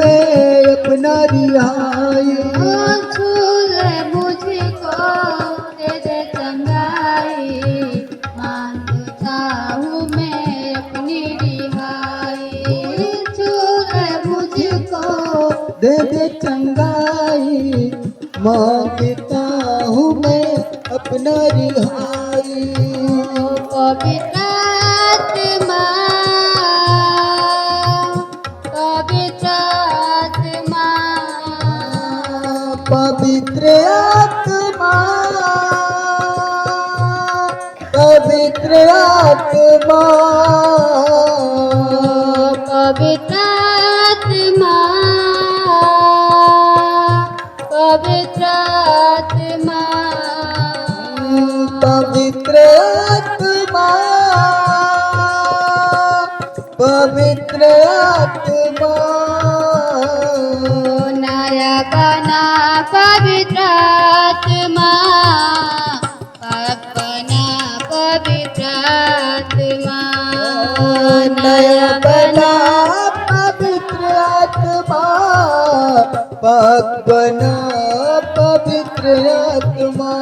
मैं अपना रिहाई। छू ले मुझको दे दे चंगाई, मांगता हूँ मैं अपनी रिहाई। छू ले मुझको दे दे चंगाई, मांगता हूँ मैं अपना रिहाई। पवित्र आत्मा, पवित्र आत्मा, पवित्र आत्मा, पवित्र आत्मा, पवित्र आत्मा, पवित्र आत्मा, पवित्र आत्मा, पवित्र आत्मा, नया बना पवित्र आत्मा, बना पवित्र आत्मा, नया बना पवित्र आत्मा, पाक बना पवित्र आत्मा।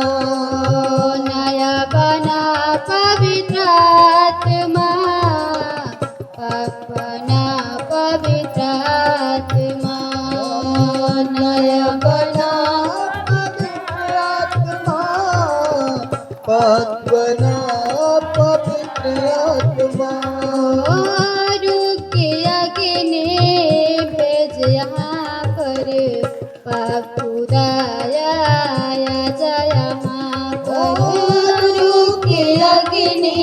नया बना पवित्र आत्मा, बना पवित्र आत्मा, नया बना पवित्र आत्मा, पाक बना पवित्र आत्मा। रुके अग्नि भेज यहाँ पर, पाप खुदाया जा यहाँ पर। रुके अग्नि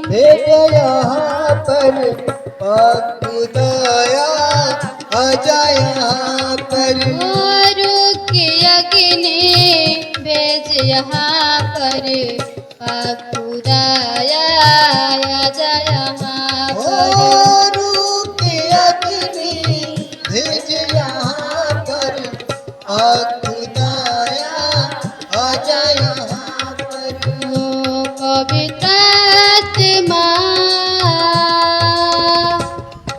भेज यहाँ पर, पाक खुदाया आजा यहाँ पर। रुके अग्नि भेज यहाँ पर, पाप खुदाया जा यहाँ पर। रुके अग्नि भेज यहाँ पर, पाक खुदाया आजा यहाँ पर। पवित्र आत्मा,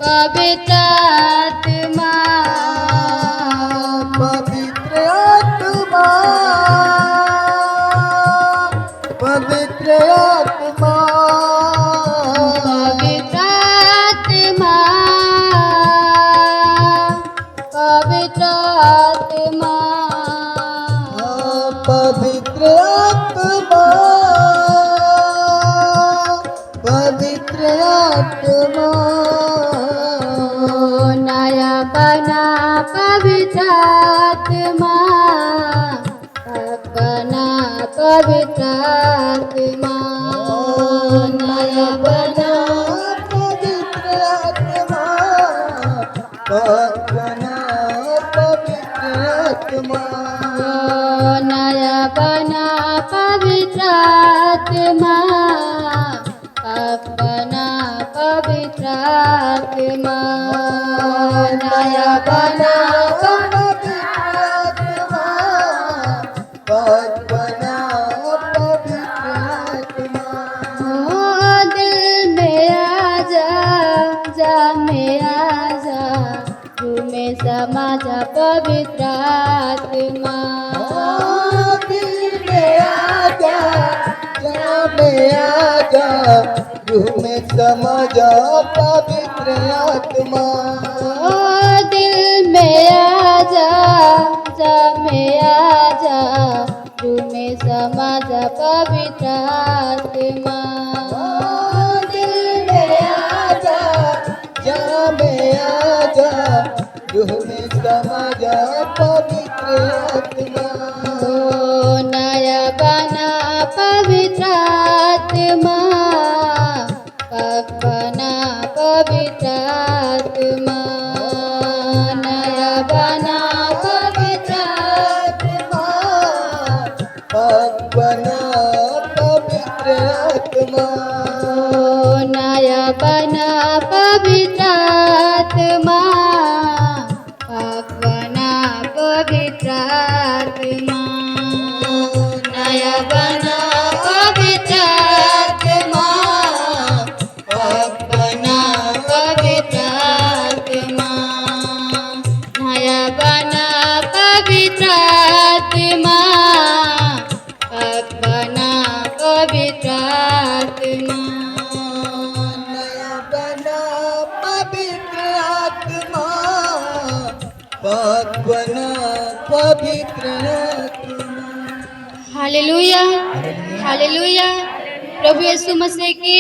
पवित्र आत्मा, पवित्र आत्मा, पवित्र आत्मा, पवित्र आत्मा, पवित्र आत्मा, पवित्र आत्मा, पवित्र आत्मा, नया बना पवित्र आत्मा, बना पवित्र आत्मा, नया बना पवित्र आत्मा, पाक बना पवित्र आत्मा। नया बना पवित्र आत्मा, बना पवित्र आत्मा, नया बना पवित्र आत्मा, पाक बना पवित्र आत्मा। दिल में आजा, जा में आजा, तू में समा जा पवित्र आत्मा। दिल में आजा, जा में आजा, रूह में समा जा पवित्र आत्मा। दिल में आजा, जा में आजा, तू में समा जा पवित्र आत्मा। दिल में आजा, जा में आजा, रूह में समा जा पवित्र आत्मा। नया बना पवित्र आत्मा, बना पवित्र आत्मा, नया बना पवित्र आत्मा, पाक बना पवित्र आत्मा। नया बना पवित्र आत्मा, बना पवित्र आत्मा, नया बना पवित्र आत्मा, बना पवित्र आत्मा, पवित्र आत्मा नया बना पवित्र आत्मा पाक बना पवित्र आत्मा हालेलुया हालेलुया प्रभु यीशु मसीह की